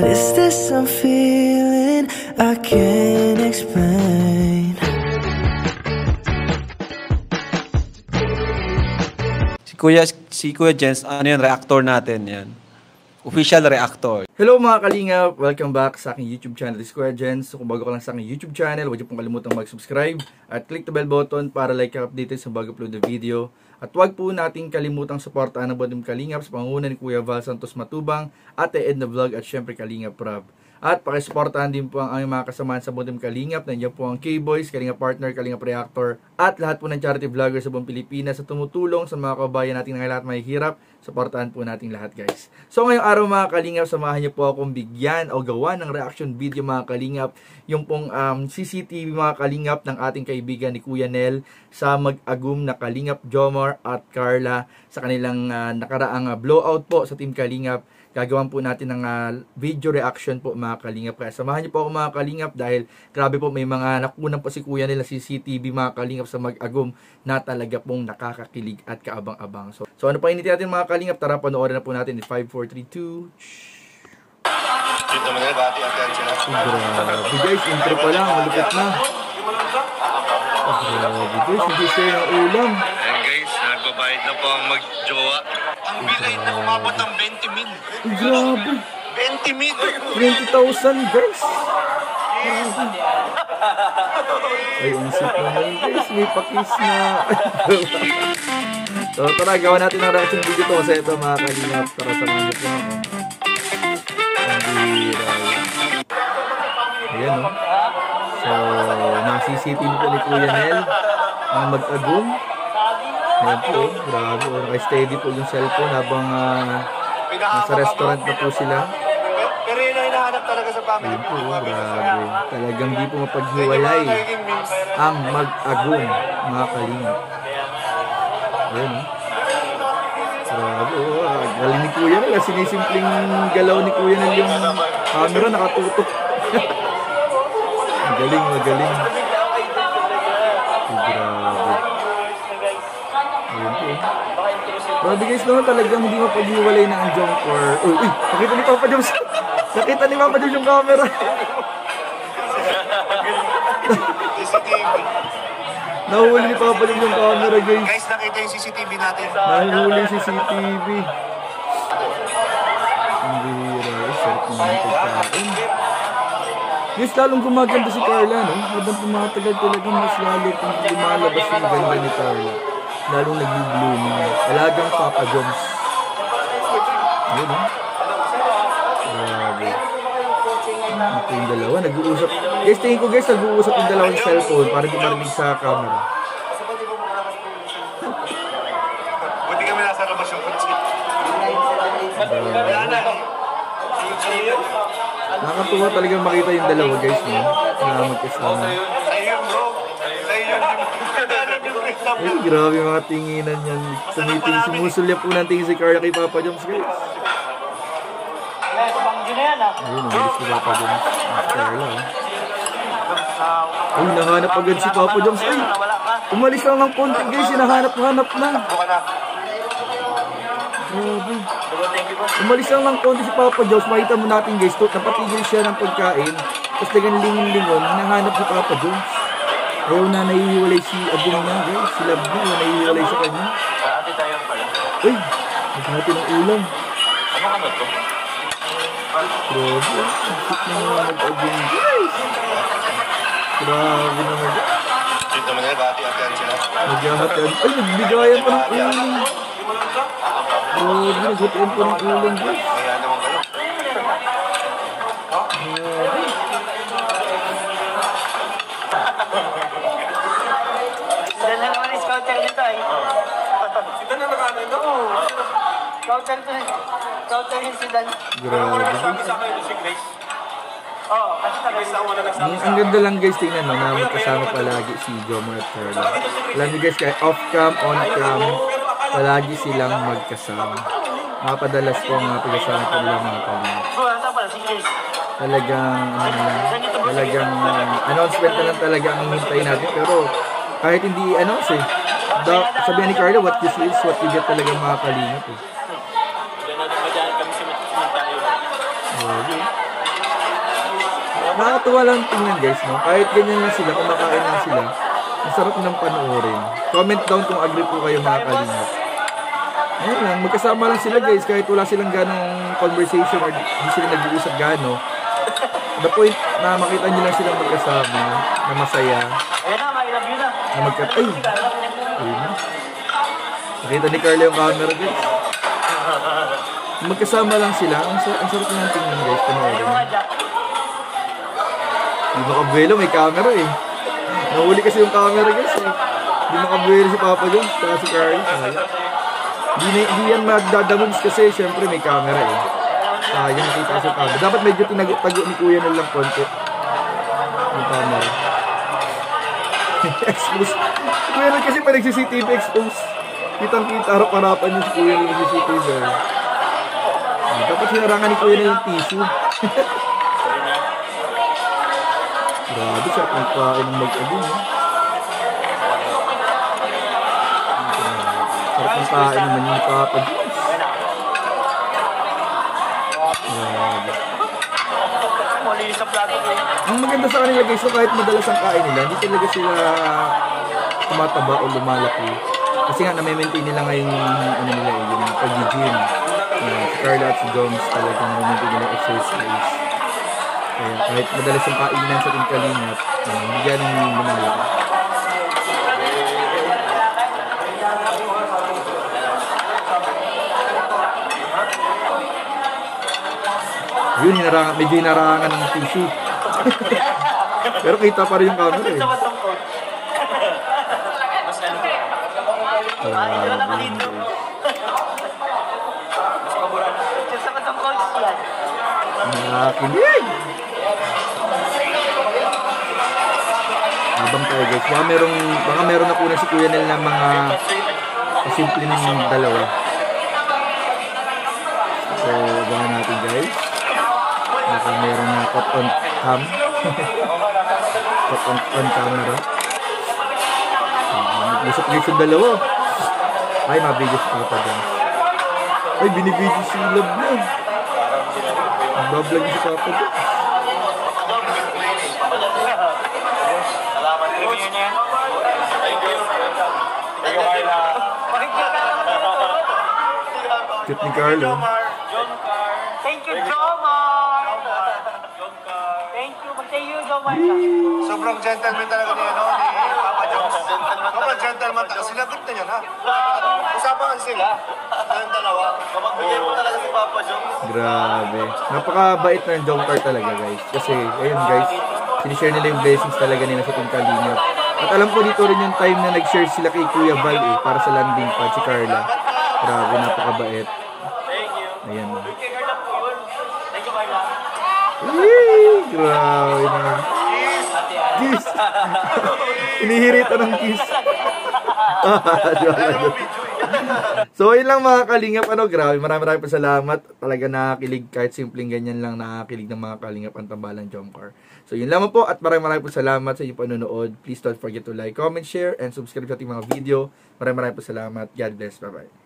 is this I'm feeling I can't explain? Si Kuya Jens, ano yan, reactor natin yan. Official reactor. Hello mga kalingap! Welcome back sa aking YouTube channel, This Kuya Jens. So, kung bago ka lang sa aking YouTube channel, huwag niyo pong kalimutang mag-subscribe at click the bell button para like ka updated sa bago upload na video. At huwag po nating kalimutang suportahan ang Butim Kalingap sa pangunguna ni Kuya Val Santos Matubang, Ate Edna Vlog at syempre Kalingap Rob. At pakisuportahan din po ang aming mga kasamahan sa Butim Kalingap. Nandiyan po ang K-Boys, Kalingap Partner, Kalingap Reactor, at lahat po ng charity vloggers sa buong Pilipinas sa tumutulong sa mga kabayan natin na lahat mahihirap. Suportahan po natin lahat, guys. So ngayong araw mga Kalingap, samahan niyo po akong bigyan o gawa ng reaction video mga Kalingap. Yung pong CCTV mga Kalingap ng ating kaibigan ni Kuya Nel sa mag-agum na Kalingap Jomar at Carla sa kanilang nakaraang blowout po sa Team Kalingap. Gagawan po natin ng video reaction po mga Kalingap. Kaya samahan niyo po ako mga Kalingap dahil grabe po may mga nakunan po si Kuya nila CCTV mga Kalingap sa mag-agum na talaga pong nakakakilig at kaabang-abang. So ano pa hiniti natin mga Kalingap? Tara panoorin na po natin in 5, 4, 3, 2. Grabe guys, intro pa lang, malupit na. Grabe guys, hindi share ng ulam. Ayan guys, nagbabayad na po ang mag-jowa. Ang bilay na umabot ng 20 mil. Grabe. 20 mil. 20,000 guys. Ay, unsip naman guys. May pakis na. So, tara, gawa natin ang reaction video to. Kasi ito mga Kalingap. Tara, samahan niyo po ako. Ang biray. Ayan o. So, nasi-CCTV po ni Kuya Nel. Ang mag-agum. Ayan po, grabe. Naka-steady po yung cellphone habang nasa restaurant na po sila. Pero yun ang hinahanap talaga sa family. Ayan po, grabe. Talagang di po mapaghiwalay ang mag-agum, mga Kalingap. Ayan o. Grabe o. Galing ni Kuya Nel. Sinisimpleng galaw ni Kuya Nel yung camera nakatutok. Magaling, magaling. Grabe. Ayan po. Grabe guys naman talagang hindi mapaghiwalay na ang Jomar. Uy, nakita ni Papa Joms. Nakita ni Papa Joms yung camera. Nahuli ni Papa Joms yung camera guys. Guys, nakita yung CCTV natin. Nahuli yung CCTV. Ang bira. Sarap naman pagkain. Guys, lalong gumaganda si Carla, no? Habang tumatagal talaga mas lalo kung lumalabas yung ganda ni Carla. Lalong nag-blooming. Alagang Papa Joms. Ayun, no? Grabe. Ito yung dalawa, nag-uusap. Guys, tingin ko guys, nag-uusap yung dalawang cellphone para di marinig sa camera. Buti kami nasa labas yung kutsi. Nakakatuwa talagang makita yung dalawa guys, no? Na magkasama. Ay, grabe mga tinginan yan. Tumiting, sumusulya po ng tingin si Carla kay Papa Joms guys. Ayun, nabilis ni Papa Joms. Carla, ay, nahanap agad si Papa Joms. Ay, umalis lang ng konti guys, hinahanap-hanap na. Grabe. Umalis lang ng konti si Papa Joms. Makita mo natin guys, napatigil siya ng pagkain. Tapos dagang lingon-lingon, hinahanap si Papa Joms. Ayaw na nahihiwalay si Agum niya guys. Si Love niya, nahihiwalay sa kanya. Uy, naghati ng ulam. Grabe, ang sit na naman mag-Agum guys. Grabe naman guys. Dito mo na, bati-atihan sila. Naghahatian. Ay, nagbigayan pa ng ulam. Grabe, naghatian pa ng ulam guys. Kaya naman kayo. Sila na naman yung scouter dito eh. Sita na nakano ito? Scouter to eh. Scouter yung sidan. Grabe. Sa akin si Grace. Oo, kasi taga Ang ganda lang guys, tingnan mo na magkasama palagi si Jomar at Carla. Alam niyo guys, kahit off-cam, on-cam, palagi silang magkasama. Mapadalas po ang pagkasama ko lang mga Kalingap. Saan pala si Grace? Talagang, talagang announcement na lang talaga ang hihintay natin. Pero kahit hindi announce eh. Sabihan ni Carla, what you see is what you get talaga mga Kalingap eh. Ganun na ba dyan kami simantayo? nakakatuwa lang tingnan guys, no? Kahit ganyan lang sila, kumakain lang sila, ang sarap ng panoorin. Comment down kung agree po kayo mga kalingap. Ayun lang, magkasama lang sila guys, kahit wala silang ganong conversation or hindi sila nag-uusap gano. The point na makita nyo lang silang magkasama, na masaya, Ayan na, I love you na. na magkat... Ay! Ayun na. Nakita ni Carla yung camera guys. Magkasama lang sila, ang sarap lang tingnan guys, panoorin. Hindi makabuelo, may camera eh. Nahuli kasi yung camera guys eh. Hindi makabuelo si Papa Jones, saka si Carla. Hindi yan magdadamogs kasi syempre may camera eh. Sayang nakita sa camera. Dapat medyo tinago ni Kuya na lang konti. Yung camera. Expose. Si Kuya na kasi pa nag-CCTV expose. Kitang-kita harap-harapan yung si Kuya na nag-CCTV. Dapat hinarangan ni Kuya na yung tissue. Grabe siya kung kain ng mag-agin eh. Sarap ng kain naman yung Papa Jones. Grabe. Mali sa plato ko. Ang maganda sa kanila guys, so kahit madalas ang kain nila, hindi talaga sila tumataba o lumalaki. Kasi nga na-maintain nila ngayon yung ano nila yung pag-gym. Si Carla at si Jones talagang na-maintain nila exercise. Kaya kahit madalas ang kainan sa ating kalingap, hindi ganun lumalaki. Yun, medyo hinarangan ng tissue. Pero kita pa rin yung camera eh. Nakakilig! Habang tayo guys, baka meron na po na si Kuya Nel ng mga simple ng dalawa. So, abangan natin guys. Baka meron na cut on cam. Cut on camera. Nag-usap guys yung dalawa. Ay, mabigis pa pa dyan. Ay, binibigis si Love na. Nagbablog si Papa dyan. Salamat po yun yan. Thank you. Thank you, Carla. Cute ni Carlo. Thank you, Jomar. Thank you. Mag-thank you, Jomar. Sobrang gentleman talaga ni Papa Jones. Sobrang gentleman talaga. Sinagot na yan ha. Usapan sila. Ang dalawa. Magbigay mo talaga si Papa Jones. Grabe. Napakabait na yung Jomcar talaga guys. Kasi, ayun guys, sinishare nila yung blessings talaga nila sa Team Kalingap. At alam ko dito rin yung time na nag-share sila kay Kuya Val eh, para sa landing pad, si Carla. Grabe, napakabait. Ayan na. Thank you, Carla. Grabe naman. Kiss! Inihirita ng kiss. So, yun lang mga kalingap. Grabe, maraming po salamat. Talaga nakakilig kahit simpleng ganyan lang nakakilig ng mga kalingap ang tambalang Jomcar. So, yun lamang po at maraming po salamat sa inyong panonood. Please don't forget to like, comment, share, and subscribe sa ating mga video. Maraming po salamat. God bless. Bye-bye.